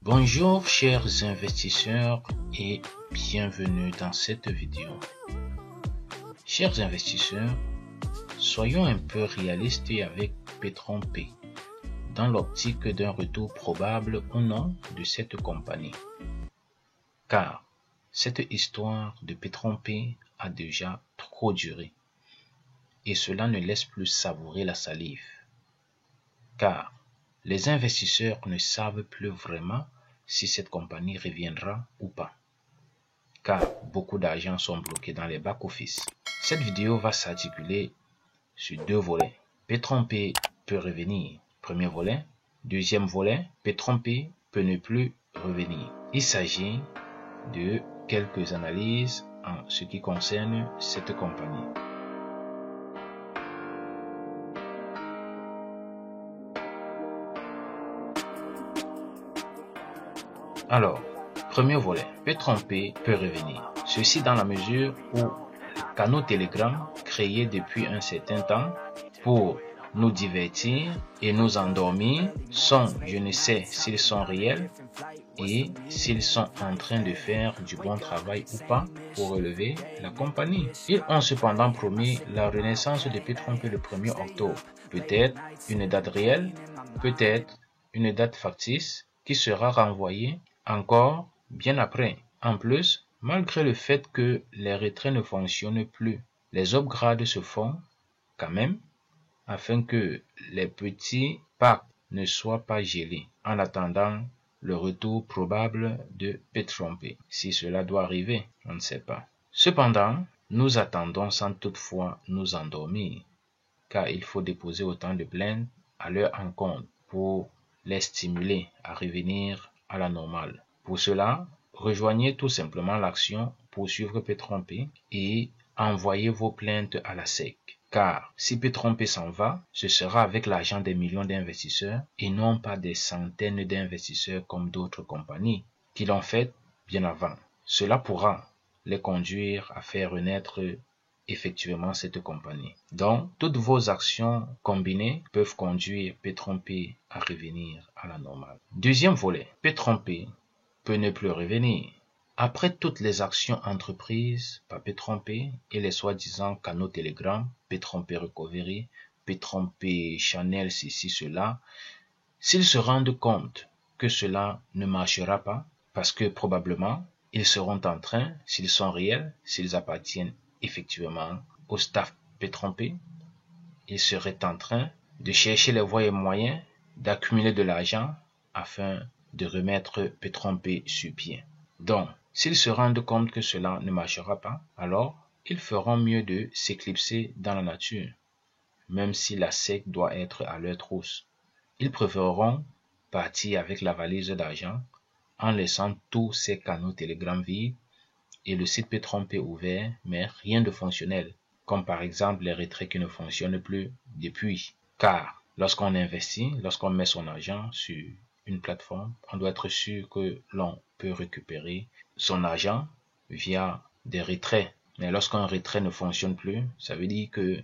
Bonjour chers investisseurs et bienvenue dans cette vidéo. Chers investisseurs, soyons un peu réalistes avec Petron-P dans l'optique d'un retour probable ou non de cette compagnie. Car cette histoire de Petron-P a déjà trop duré et cela ne laisse plus savourer la salive. Car les investisseurs ne savent plus vraiment si cette compagnie reviendra ou pas. Car beaucoup d'argent sont bloqués dans les back-office. Cette vidéo va s'articuler sur deux volets. Petron-P peut revenir. Premier volet. Deuxième volet. Petron-P peut ne plus revenir. Il s'agit de quelques analyses en ce qui concerne cette compagnie. Alors, premier volet, Petron-P peut revenir. Ceci dans la mesure où les canaux Telegram créés depuis un certain temps pour nous divertir et nous endormir sont, je ne sais s'ils sont réels et s'ils sont en train de faire du bon travail ou pas pour relever la compagnie. Ils ont cependant promis la renaissance de Petron-P le 1er octobre. Peut-être une date réelle, peut-être une date factice qui sera renvoyée encore bien après. En plus, malgré le fait que les retraits ne fonctionnent plus, les upgrades se font quand même afin que les petits packs ne soient pas gelés en attendant le retour probable de Petron-P. Si cela doit arriver, on ne sait pas. Cependant, nous attendons sans toutefois nous endormir, car il faut déposer autant de plaintes à leur encontre pour les stimuler à revenir à la normale. Pour cela, rejoignez tout simplement l'action Poursuivre Petron-P et envoyez vos plaintes à la SEC. Car si Petron-P s'en va, ce sera avec l'argent des millions d'investisseurs et non pas des centaines d'investisseurs comme d'autres compagnies qui l'ont fait bien avant. Cela pourra les conduire à faire renaître effectivement cette compagnie. Donc, toutes vos actions combinées peuvent conduire Petron-P à revenir à la normale. Deuxième volet, Petron-P peut ne plus revenir. Après toutes les actions entreprises par Petron-P et les soi-disant canaux Telegram, Petron-P Recovery, Petron-P Channel, ceci, cela, s'ils se rendent compte que cela ne marchera pas, parce que probablement, ils seront en train, s'ils sont réels, s'ils appartiennent effectivement au staff Petron-P, ils seraient en train de chercher les voies et moyens d'accumuler de l'argent afin de remettre Petron-P sur pied. Donc, s'ils se rendent compte que cela ne marchera pas, alors ils feront mieux de s'éclipser dans la nature, même si la SEC doit être à leur trousse. Ils préféreront partir avec la valise d'argent en laissant tous ces canaux Telegram vides et le site Petron-P ouvert, mais rien de fonctionnel, comme par exemple les retraits qui ne fonctionnent plus depuis. Car lorsqu'on investit, lorsqu'on met son argent sur une plateforme, on doit être sûr que l'on peut récupérer son argent via des retraits. Mais lorsqu'un retrait ne fonctionne plus, ça veut dire que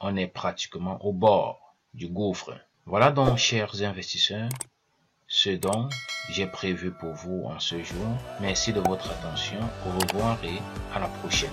on est pratiquement au bord du gouffre. Voilà donc, chers investisseurs, ce dont j'ai prévu pour vous en ce jour. Merci de votre attention. Au revoir et à la prochaine.